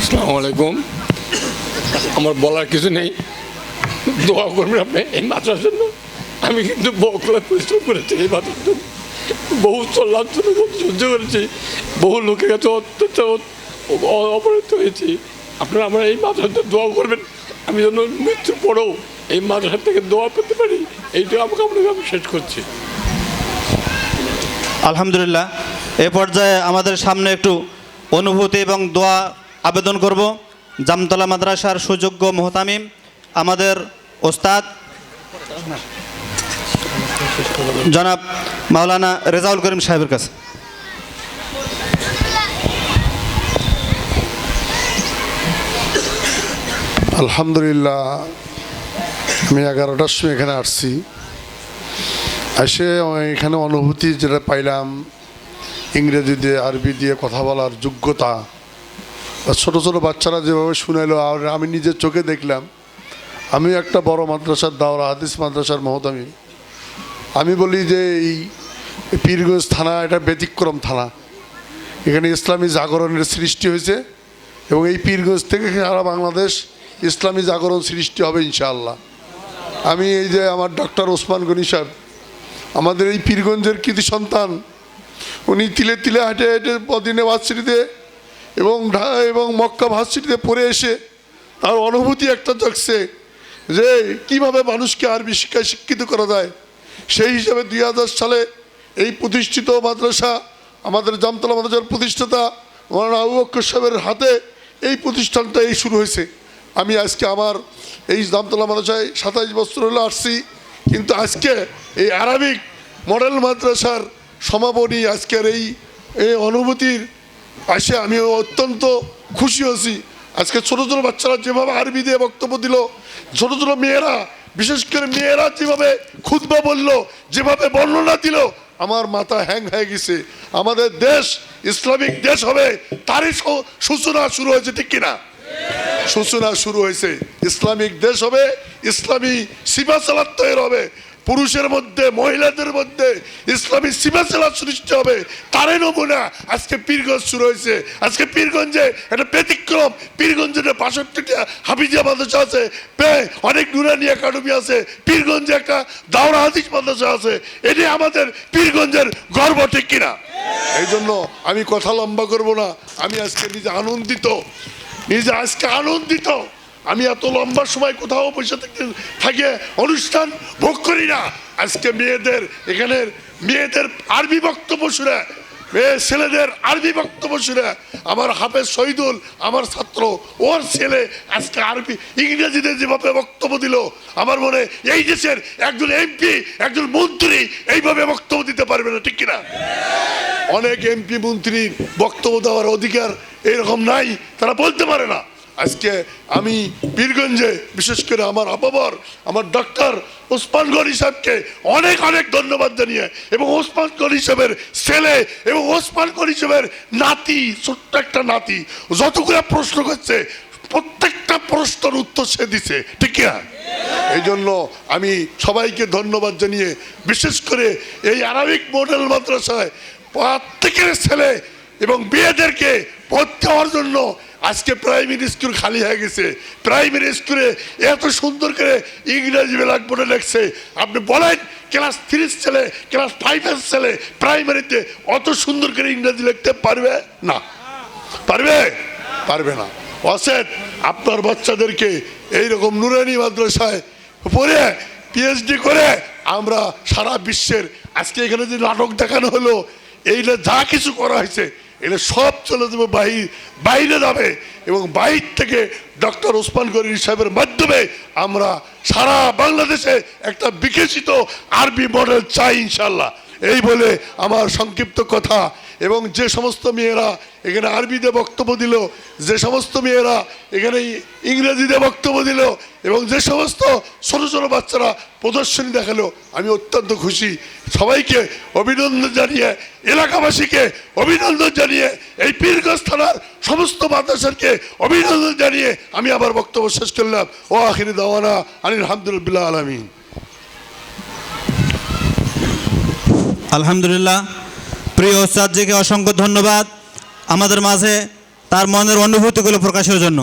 আসসালামু আলাইকুম। আমার বলার কিছু নেই, দোয়া করবেন আপনি এই মাদ্রাসার জন্য। আমি কিন্তু বহু পরিশ্রম করেছি এই মাদ্রাসার জন্য, বহু লাঞ্ছনা সহ্য করেছি, বহু লোকের কাছে অপরাধ হয়েছি। আপনারা আমার এই মাদ্রাসার জন্য দোয়া করবেন, আমি যেন মৃত্যুর পরেও এই মাদ্রাসা থেকে দোয়া পেতে পারি। এইটা আমাকে আমি শেষ করছি। আলহামদুলিল্লাহ। এ পর্যায়ে আমাদের সামনে একটু অনুভূতি এবং দোয়া আবেদন করব জামতলা মাদ্রাসার সুযোগ্য মুহতামিম আমাদের ওস্তাদ জনাব মাওলানা রেজাউল করিম সাহেবের কাছে। আলহামদুলিল্লাহ, আমি 11টার সময় এখানে আসছি। এসে এখানে অনুভূতি যেটা পাইলাম, ইংরেজি দিয়ে আরবি দিয়ে কথা বলার যোগ্যতা, ছোট ছোট বাচ্চারা যেভাবে শুনাইলো, আর আমি নিজের চোখে দেখলাম। আমি একটা বড় মাদ্রাসার দাওরা হাদিস মাদ্রাসার মহতামিম। আমি বলি যে এই পীরগঞ্জ থানা এটা ব্যতিক্রম থানা। এখানে ইসলামী জাগরণের সৃষ্টি হয়েছে এবং এই পীরগঞ্জ থেকে সারা বাংলাদেশ ইসলামী জাগরণ সৃষ্টি হবে ইনশাআল্লাহ। আমি এই যে আমার ডক্টর ওসমান গনি সাহেব, আমাদের এই পীরগঞ্জের কৃতি সন্তান, উনি তিলে তিলে হাঁটে হেঁটে মদিনা ভার্সিটিতে এবং মক্কা ভার্সিটিতে পড়ে এসে তার অনুভূতি একটা জাগছে যে কিভাবে মানুষকে আরবি শিক্ষায় শিক্ষিত করা যায়। সেই হিসাবে 2000 সালে এই প্রতিষ্ঠিত মাদ্রাসা, আমাদের জামতলা মাদ্রাসার প্রতিষ্ঠাতা মৌলানা আবু বকর সাহেবের হাতে এই প্রতিষ্ঠানটা এই শুরু হয়েছে। আমি আজকে আমার এই জামতলা মাদ্রাসায় 27 বছর হলো আসছি, কিন্তু আজকে এই আরবিক মডেল মাদ্রাসার সমাপনী আজকের এই অনুভূতির আসে আমি অত্যন্ত খুশি হয়েছি। আজকে ছোটো ছোটো বাচ্চারা যেভাবে আরবি দিয়ে বক্তব্য দিল, ছোটো ছোটো মেয়েরা, বিশেষ করে মেয়েরা যেভাবে খুতবা বলল, যেভাবে বর্ণনা দিল, আমার মাথা হ্যাং হয়ে গেছে। আমাদের দেশ ইসলামিক দেশ হবে তারই সূচনা শুরু হয়েছে, ঠিক কিনা? সূচনা শুরু হয়েছে, ইসলামিক দেশ হবে, ইসলামী সিফাসালাত তৈরি হবে, পুরুষের মধ্যে মহিলাদের মধ্যে ইসলামী সিফাসালাত সৃষ্টি হবে। তারই নমুনা আজকে পীরগঞ্জ শুরু হয়েছে। আজকে পীরগঞ্জে একটা ব্যতিক্রম, পীরগঞ্জে 62টা হাফিজিয়া মাদ্রাসা আছে, অনেক নুরানি একাডেমি আছে, পীরগঞ্জে একটা দাওরা হাদিস মাদ্রাসা আছে। এটি আমাদের পীরগঞ্জের গর্ব, ঠিক কিনা? এই জন্য আমি কথা লম্বা করব না। আমি আজকে নিজে আনন্দিত। আমি এত লম্বা সময় কোথাও বসে থাকে অনুষ্ঠান ভোগ করি না। আজকে মেয়েদের আরবি বক্তব্য শুনে, ছেলেদের আরবি বক্তব্য শুনে, আমার হাফেজ শহীদুল, আমার ছাত্র, ওর ছেলে আজকে আরবি ইংরেজিতে যেভাবে বক্তব্য দিল, আমার মনে এই দেশের একজন এমপি, একজন মন্ত্রী এইভাবে বক্তব্য দিতে পারবে না, ঠিক কিনা? অনেক এমপি মন্ত্রীর বক্তব্য দেওয়ার অধিকার এরকম নাই, তারা বলতে পারে না। আজকে আমি পীরগঞ্জে বিশেষ করে আমার আপাবর, আমার ডক্টর ওসমান গনি সাহেবকে অনেক অনেক ধন্যবাদ জানিয়ে, এবং ওসমান গনি সাহেবের ছেলে এবং ওসমান গনি সাহেবের নাতি, ছোট্ট একটা নাতি, যতগুলো প্রশ্ন করছে প্রত্যেকটা প্রশ্নের উত্তর সে দিছে, ঠিক কিনা? এই জন্য আমি সবাইকে ধন্যবাদ জানিয়ে, বিশেষ করে এই আরবিক মডেল মাদ্রাসায় প্রত্যেকের ছেলে এবং মেয়েদেরকে ভর্তি হওয়ার জন্য আজকে প্রাইমারি স্কুল খালি হয়ে গেছে। প্রাইমারি স্কুলে এত সুন্দর করে ইংরেজি ব্ল্যাকবোর্ডে লেখছে। আপনি বলেন ক্লাস 3 ছেলে, ক্লাস 5 ছেলে প্রাইমারিতে অত সুন্দর করে ইংরেজি লিখতে পারবে না? পারবে না। অসেট আপনার বাচ্চাদেরকে এইরকম নুরানি মাদ্রাসায় পড়ে পিএইচডি করে আমরা সারা বিশ্বের, আজকে এখানে যে নাটক দেখানো হলো, এইটা যা কিছু করা হয়েছে এটা সব চলে যাবে বাইরে যাবে, এবং বাইর থেকে ডক্টর ওসমান গনি সাহেবের মাধ্যমে আমরা সারা বাংলাদেশে একটা বিকশিত আরবি মডেল চাই ইনশাল্লাহ। এই বলে আমার সংক্ষিপ্ত কথা। এবং যে সমস্ত মেয়েরা এখানে আরবিতে বক্তব্য দিল, যে সমস্ত মেয়েরা এখানে ইংরেজিতে বক্তব্য দিল, এবং যে সমস্ত ছোটো ছোটো বাচ্চারা প্রদর্শনী দেখালো, আমি অত্যন্ত খুশি। সবাইকে অভিনন্দন জানিয়ে, এলাকাবাসীকে অভিনন্দন জানিয়ে, এই পীরগঞ্জ থানার সমস্ত মাদ্রাসাকে অভিনন্দন জানিয়ে আমি আবার বক্তব্য শেষ করলাম। ও আখিরি দাওয়ানা আলহামদুলিল্লাহ আলামিন। আলহামদুলিল্লাহ। প্রিয় ওস্তাদজিকে অসংখ্য ধন্যবাদ। আমাদের মাঝে তার মনের অনুভূতিগুলো প্রকাশের জন্য।